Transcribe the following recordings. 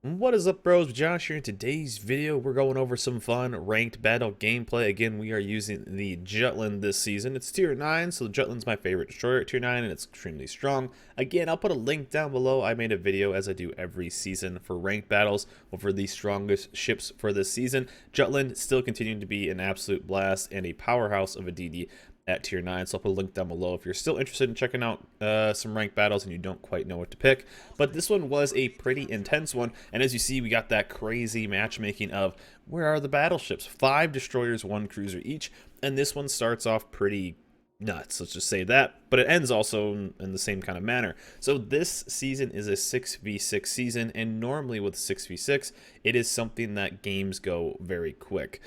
What is up, bros? Josh here. In today's video, we're going over some fun ranked battle gameplay. Again, we are using the Jutland this season. It's tier 9, so the Jutland's my favorite destroyer at tier 9, and it's extremely strong. Again, I'll put a link down below. I made a video, as I do every season, for ranked battles over the strongest ships for this season. Jutland still continuing to be an absolute blast and a powerhouse of a DD at tier 9, so I'll put a link down below if you're still interested in checking out some ranked battles and you don't quite know what to pick. But this one was a pretty intense one, and as you see, we got that crazy matchmaking of where are the battleships? 5 destroyers, 1 cruiser each, and this one starts off pretty nuts, let's just say that, but it ends also in the same kind of manner. So this season is a 6v6 season, and normally with 6v6 it is something that games go very quick.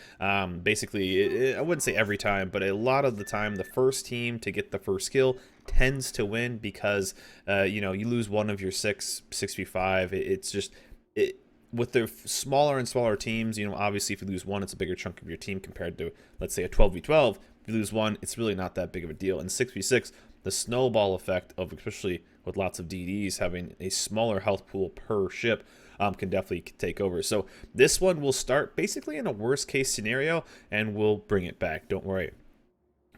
Basically, I wouldn't say every time, but a lot of the time the first team to get the first kill tends to win because you know, you lose one of your 6v5. It's just with the smaller and smaller teams, you know, obviously if you lose one, it's a bigger chunk of your team compared to, let's say, a 12v12. If you lose one, it's really not that big of a deal. In 6v6, the snowball effect of, especially with lots of DDs, having a smaller health pool per ship can definitely take over. So this one will start basically in a worst case scenario, and we'll bring it back. Don't worry.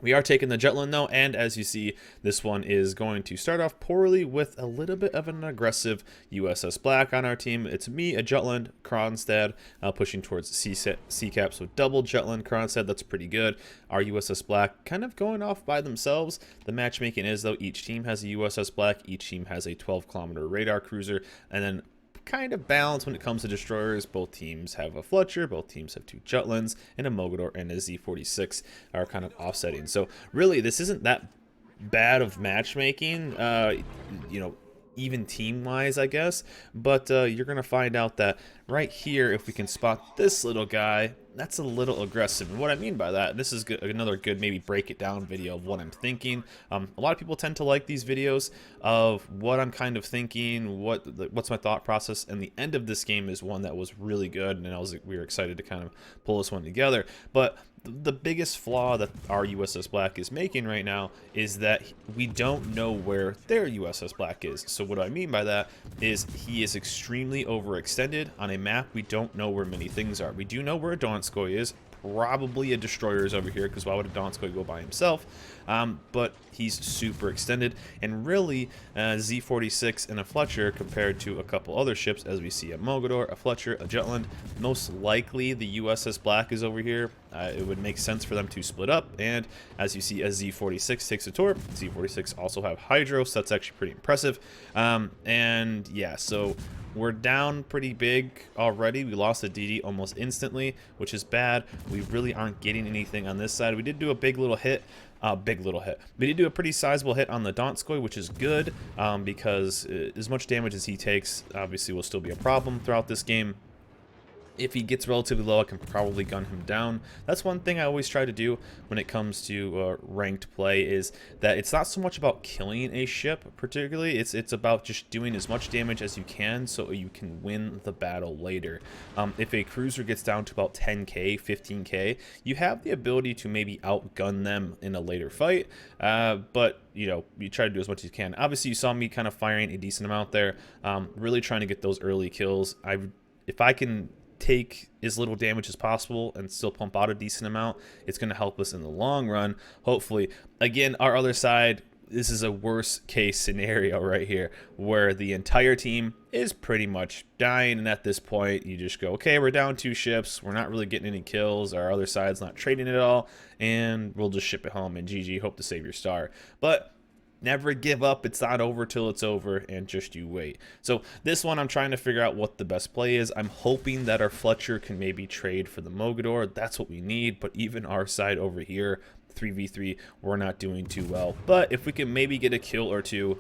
We are taking the Jutland though, and as you see, this one is going to start off poorly with a little bit of an aggressive USS Black on our team. It's me, a Jutland, Kronstadt, pushing towards C-Cap, so double Jutland, Kronstadt, that's pretty good. Our USS Black kind of going off by themselves. The matchmaking is, though, each team has a USS Black, each team has a 12-kilometer radar cruiser, and then kind of balanced when it comes to destroyers. Both teams have a Fletcher, both teams have 2 Jutlands, and a Mogador and a Z46 are kind of offsetting. So really, this isn't that bad of matchmaking, you know, even team-wise, I guess. But you're going to find out that right here, if we can spot this little guy, that's a little aggressive. And what I mean by that, this is another good maybe break it down video of what I'm thinking. A lot of people tend to like these videos of what I'm kind of thinking, what's my thought process, and the end of this game is one that was really good, and we were excited to kind of pull this one together. But the biggest flaw that our USS Black is making right now is that we don't know where their USS Black is. So what I mean by that is he is extremely overextended on a map. We don't know where many things are. We do know where a Donskoy is. Probably a destroyer is over here, because why would a Donskoy go by himself? But he's super extended, and really Z46 and a Fletcher compared to a couple other ships, as we see a Mogador, a Fletcher, a Jutland. Most likely the USS Black is over here. It would make sense for them to split up, and as you see, a Z46 takes a tour. Z46 also have Hydro, so that's actually pretty impressive. And yeah, so we're down pretty big already. We lost the DD almost instantly, which is bad. We really aren't getting anything on this side. We did do a big little hit. We did do a pretty sizable hit on the Donskoy, which is good, because as much damage as he takes, obviously, will still be a problem throughout this game. If he gets relatively low, I can probably gun him down. That's one thing I always try to do when it comes to ranked play, is that it's not so much about killing a ship particularly, it's about just doing as much damage as you can so you can win the battle later. If a cruiser gets down to about 10k, 15k, you have the ability to maybe outgun them in a later fight, but you know, you try to do as much as you can. Obviously, you saw me kind of firing a decent amount there, really trying to get those early kills. If I can take as little damage as possible and still pump out a decent amount, it's going to help us in the long run, hopefully. Again, our other side, this is a worst case scenario right here, where the entire team is pretty much dying, and at this point you just go, okay, we're down 2 ships, we're not really getting any kills, our other side's not trading at all, and we'll just ship it home and GG, hope to save your star. But never give up. It's not over till it's over, and just you wait. So this one, I'm trying to figure out what the best play is. I'm hoping that our Fletcher can maybe trade for the Mogador. That's what we need. But even our side over here, 3v3, we're not doing too well. But if we can maybe get a kill or two,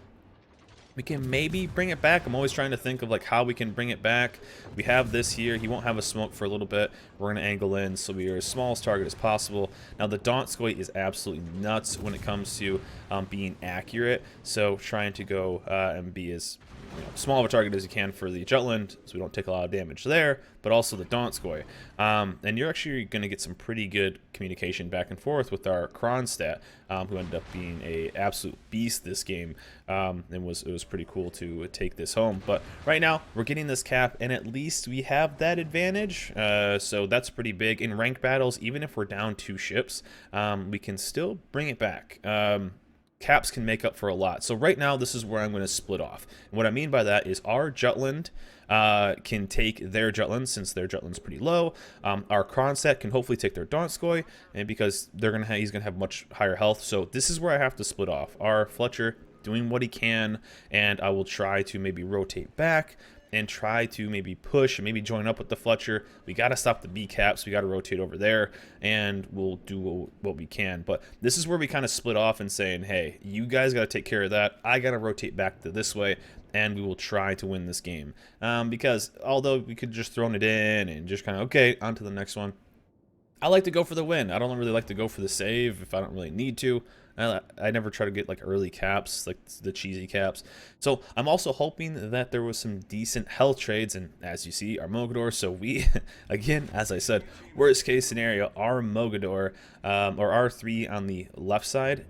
we can maybe bring it back. I'm always trying to think of like how we can bring it back. We have this here. He won't have a smoke for a little bit. We're going to angle in so we are as small as target as possible. Now the Donskoy is absolutely nuts when it comes to being accurate. So trying to go and be as small of a target as you can for the Jutland, so we don't take a lot of damage there, but also the Donskoy. And you're actually going to get some pretty good communication back and forth with our Kronstadt, who ended up being a absolute beast this game, and it was pretty cool to take this home. But right now, we're getting this cap, and at least we have that advantage, so that's pretty big. In ranked battles, even if we're down 2 ships, we can still bring it back. Caps can make up for a lot. So right now, this is where I'm going to split off. And what I mean by that is our Jutland can take their Jutland, since their Jutland's pretty low. Our Kronstadt can hopefully take their Donskoy, and because he's gonna have much higher health. So this is where I have to split off. Our Fletcher doing what he can, and I will try to maybe rotate back and try to maybe push and maybe join up with the Fletcher. We got to stop the B caps. We got to rotate over there, and we'll do what we can. But this is where we kind of split off and saying, hey, you guys got to take care of that. I got to rotate back to this way, and we will try to win this game. Because although we could just thrown it in and just kind of, okay, on to the next one, I like to go for the win. I don't really like to go for the save if I don't really need to. I never try to get like early caps, like the cheesy caps. So I'm also hoping that there was some decent health trades, and as you see, our Mogador. So we, again, as I said, worst case scenario, our Mogador, or R3 on the left side,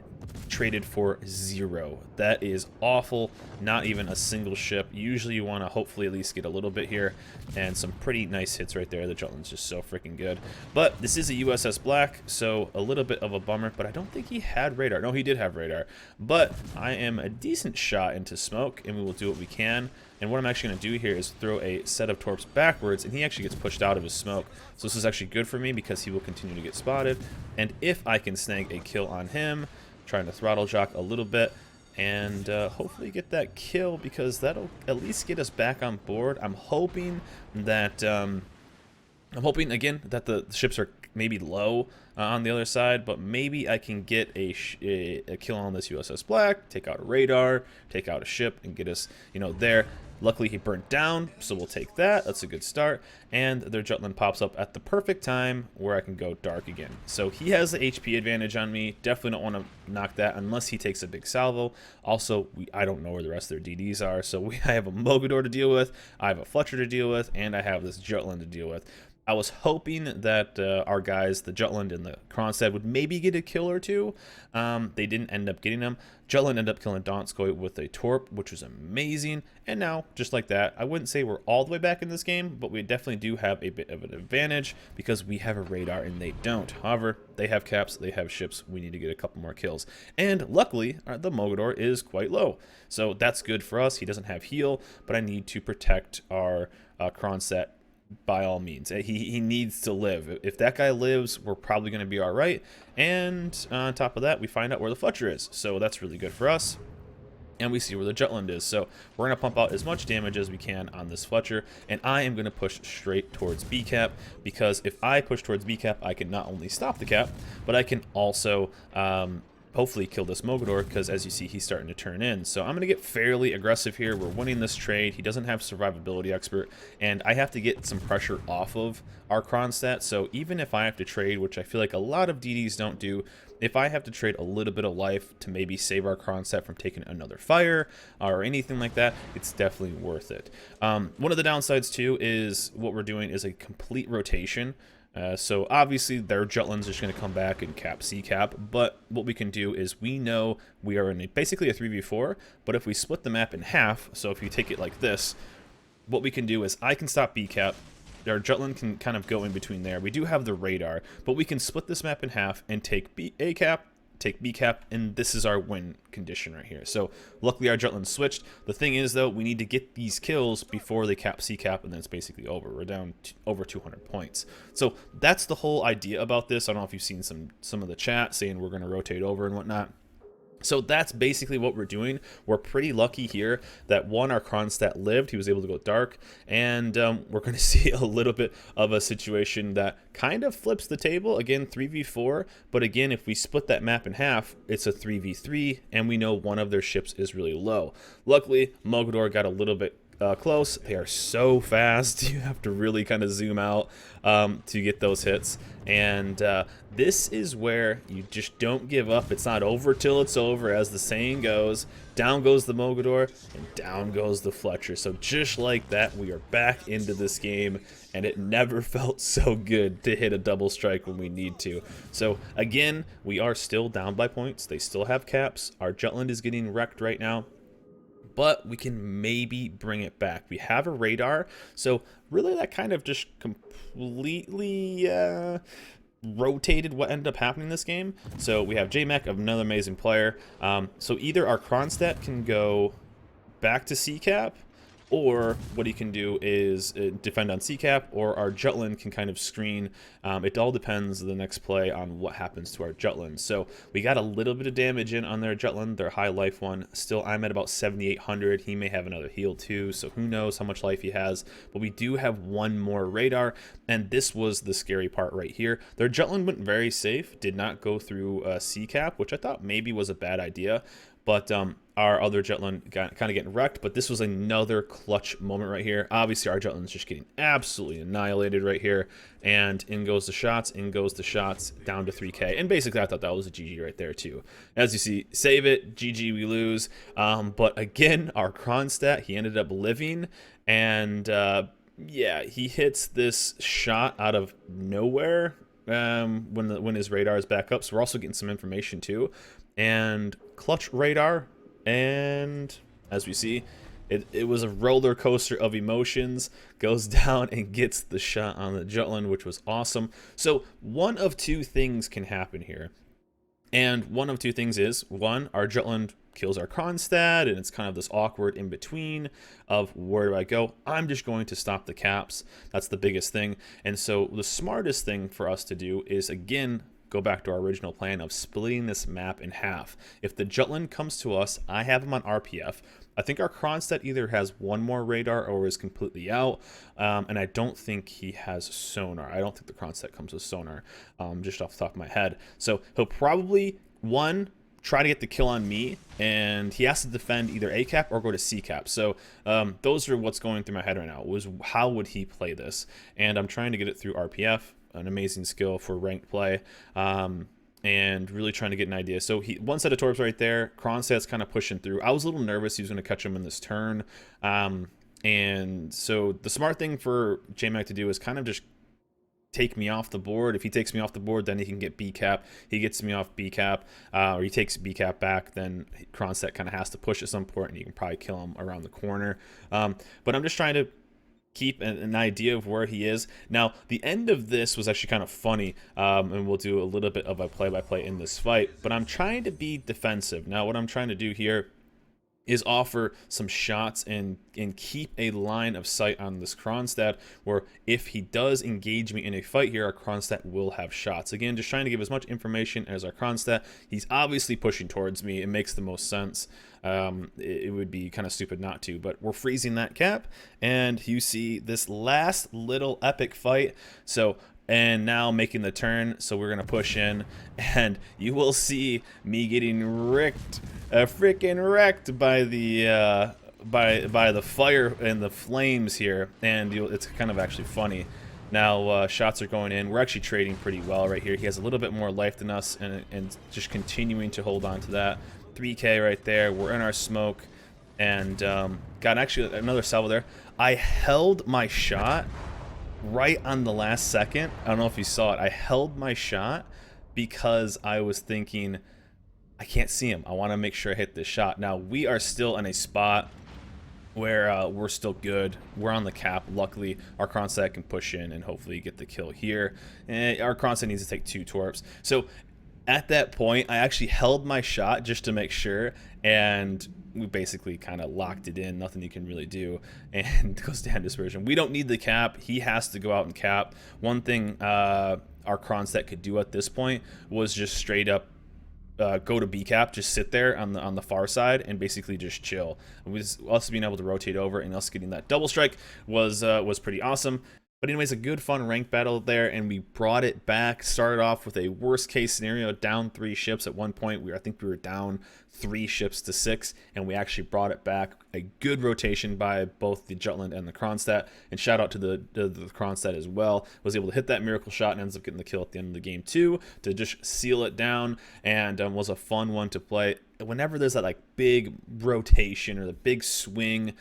traded for 0. That is awful. Not even a single ship. Usually you want to hopefully at least get a little bit here, and some pretty nice hits right there. The Jutland's just so freaking good. But this is a USS Black, so a little bit of a bummer, but I don't think he had radar. No, he did have radar, but I am a decent shot into smoke, and we will do what we can. And what I'm actually going to do here is throw a set of torps backwards, and he actually gets pushed out of his smoke. So this is actually good for me because he will continue to get spotted. And if I can snag a kill on him, trying to throttle jock a little bit, and hopefully get that kill, because that'll at least get us back on board. I'm hoping that again that the ships are maybe low on the other side, but maybe I can get a kill on this USS Black, take out a radar, take out a ship, and get us, there. Luckily, he burnt down, so we'll take that. That's a good start. And their Jutland pops up at the perfect time where I can go dark again. So he has the HP advantage on me. Definitely don't want to knock that unless he takes a big salvo. Also, I don't know where the rest of their DDs are. So I have a Mogador to deal with, I have a Fletcher to deal with, and I have this Jutland to deal with. I was hoping that our guys, the Jutland and the Kronstadt, would maybe get a kill or two. They didn't end up getting them. Jutland ended up killing Donskoy with a Torp, which was amazing. And now, just like that, I wouldn't say we're all the way back in this game, but we definitely do have a bit of an advantage because we have a radar and they don't. However, they have caps, they have ships. We need to get a couple more kills. And luckily, the Mogador is quite low. So that's good for us. He doesn't have heal, but I need to protect our Kronstadt by all means. He needs to live. If that guy lives, we're probably going to be all right. And on top of that, we find out where the Fletcher is. So that's really good for us. And we see where the Jutland is. So we're going to pump out as much damage as we can on this Fletcher. And I am going to push straight towards B-Cap, because if I push towards B-Cap, I can not only stop the cap, but I can also hopefully kill this Mogador, because as you see, he's starting to turn in. So I'm going to get fairly aggressive here. We're winning this trade. He doesn't have survivability expert, and I have to get some pressure off of our Kronstadt. So even if I have to trade, which I feel like a lot of DDs don't do, if I have to trade a little bit of life to maybe save our Kronstadt from taking another fire or anything like that, it's definitely worth it. One of the downsides too is what we're doing is a complete rotation. So obviously their Jutland's just going to come back and cap C-cap, but what we can do is we know we are in basically a 3v4, but if we split the map in half, so if you take it like this, what we can do is I can stop B-cap, our Jutland can kind of go in between there. We do have the radar, but we can split this map in half and take A-cap, take B-cap, and this is our win condition right here. So luckily our Jutland switched. The thing is though, we need to get these kills before they cap C-cap, and then it's basically over. We're down over 200 points. So that's the whole idea about this. I don't know if you've seen some of the chat saying we're going to rotate over and whatnot. So that's basically what we're doing. We're pretty lucky here that our Kronstadt lived. He was able to go dark, and we're going to see a little bit of a situation that kind of flips the table. Again, 3v4, but again, if we split that map in half, it's a 3v3, and we know one of their ships is really low. Luckily, Mogador got a little bit close. They are so fast. You have to really kind of zoom out to get those hits. And this is where you just don't give up. It's not over till it's over, as the saying goes. Down goes the Mogador, and down goes the Fletcher. So just like that, we are back into this game, and it never felt so good to hit a double strike when we need to. So again, we are still down by points. They still have caps. Our Jutland is getting wrecked right now, but we can maybe bring it back. We have a radar, so really that kind of just completely rotated what ended up happening in this game. So we have JMac, another amazing player. So either our Kronstadt can go back to C-Cap, or what he can do is defend on C-Cap, or our Jutland can kind of screen. It all depends the next play on what happens to our Jutland. So we got a little bit of damage in on their Jutland, their high life one. Still, I'm at about 7,800. He may have another heal too, so who knows how much life he has. But we do have one more radar, and this was the scary part right here. Their Jutland went very safe, did not go through C-Cap, which I thought maybe was a bad idea. But our other Jutland got kind of getting wrecked, but this was another clutch moment right here. Obviously, our Jutland's just getting absolutely annihilated right here, and in goes the shots, down to 3K. And basically, I thought that was a GG right there, too. As you see, save it, GG, we lose. But again, our Kronstadt, he ended up living, and yeah, he hits this shot out of nowhere when his radar is back up. So we're also getting some information, too. And clutch radar, and as we see, it was a roller coaster of emotions. Goes down and gets the shot on the Jutland, which was awesome. So one of two things can happen here, and one of two things is, one, our Jutland kills our Kronstadt, and it's kind of this awkward in between of where do I go. I'm just going to stop the caps. That's the biggest thing. And so the smartest thing for us to do is, again, go back to our original plan of splitting this map in half. If the Jutland comes to us, I have him on RPF. I think our Kronstadt either has one more radar or is completely out, and I don't think he has sonar. I don't think the Kronstadt comes with sonar, just off the top of my head. So he'll probably, one, try to get the kill on me, and he has to defend either A-Cap or go to C-Cap. So those are what's going through my head right now, was how would he play this? And I'm trying to get it through RPF. An amazing skill for ranked play, and really trying to get an idea. So one set of torps right there. Kronstadt's kind of pushing through. I was a little nervous he was going to catch him in this turn, and so the smart thing for JMac to do is kind of just take me off the board. If he takes me off the board, then he can get B-Cap. He gets me off B-Cap, or he takes B-Cap back, then Kronstadt kind of has to push at some point, and you can probably kill him around the corner. But I'm just trying to keep an idea of where he is. Now, the end of this was actually kind of funny, and we'll do a little bit of a play-by-play in this fight, but I'm trying to be defensive. Now, what I'm trying to do here is offer some shots and keep a line of sight on this Kronstadt, where if he does engage me in a fight here, our Kronstadt will have shots. Again, just trying to give as much information as our Kronstadt. He's obviously pushing towards me. It makes the most sense. It would be kind of stupid not to, but we're freezing that cap, and you see this last little epic fight. So, and now making the turn, so we're gonna push in, and you will see me getting wrecked, freaking wrecked by the by the fire and the flames here, and it's kind of actually funny. Now shots are going in. We're actually trading pretty well right here. He has a little bit more life than us, and just continuing to hold on to that. 3K right there. We're in our smoke, and got actually another salvo there. I held my shot right on the last second. I don't know if you saw it. I held my shot because I was thinking, I can't see him. I want to make sure I hit this shot. Now, we are still in a spot where we're still good. We're on the cap. Luckily, our Kronstadt can push in and hopefully get the kill here. And our Kronstadt needs to take 2 torps. So at that point, I actually held my shot just to make sure, and we basically kind of locked it in. Nothing you can really do, and goes down dispersion. We don't need the cap. He has to go out and cap. One thing our Kronstadt could do at this point was just straight up go to B-Cap, just sit there on the far side and basically just chill. Us being able to rotate over and us getting that double strike was pretty awesome. But anyways, a good fun rank battle there, and we brought it back. Started off with a worst case scenario, down 3 ships at one point. I think we were down 3 ships to 6, and we actually brought it back. A good rotation by both the Jutland and the Kronstadt, and shout out to the Kronstadt as well. Was able to hit that miracle shot and ends up getting the kill at the end of the game too, to just seal it down, and was a fun one to play. Whenever there's that like big rotation or the big swing,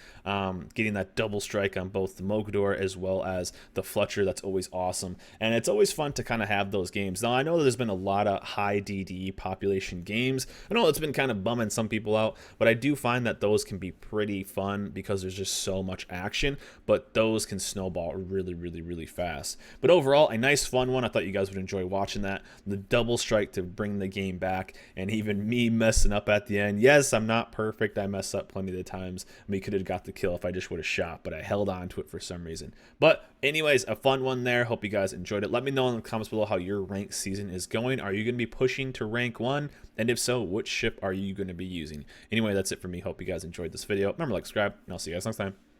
getting that double strike on both the Mogador as well as the Fletcher, that's always awesome. And it's always fun to kind of have those games. Now, I know there's been a lot of high DD population games. I know it's been kind of bumming some people out, but I do find that those can be pretty fun because there's just so much action, but those can snowball really, really, really fast. But overall, a nice fun one. I thought you guys would enjoy watching that. The double strike to bring the game back, and even me messing up at the end. Yes, I'm not perfect. I mess up plenty of the times. We could have got the kill if I just would have shot, but I held on to it for some reason. But anyways, a fun one there. Hope you guys enjoyed it. Let me know in the comments below how your ranked season is going. Are you going to be pushing to rank 1? And if so, which ship are you going to be using? Anyway, that's it for me. Hope you guys enjoyed this video. Remember, like, subscribe, and I'll see you guys next time.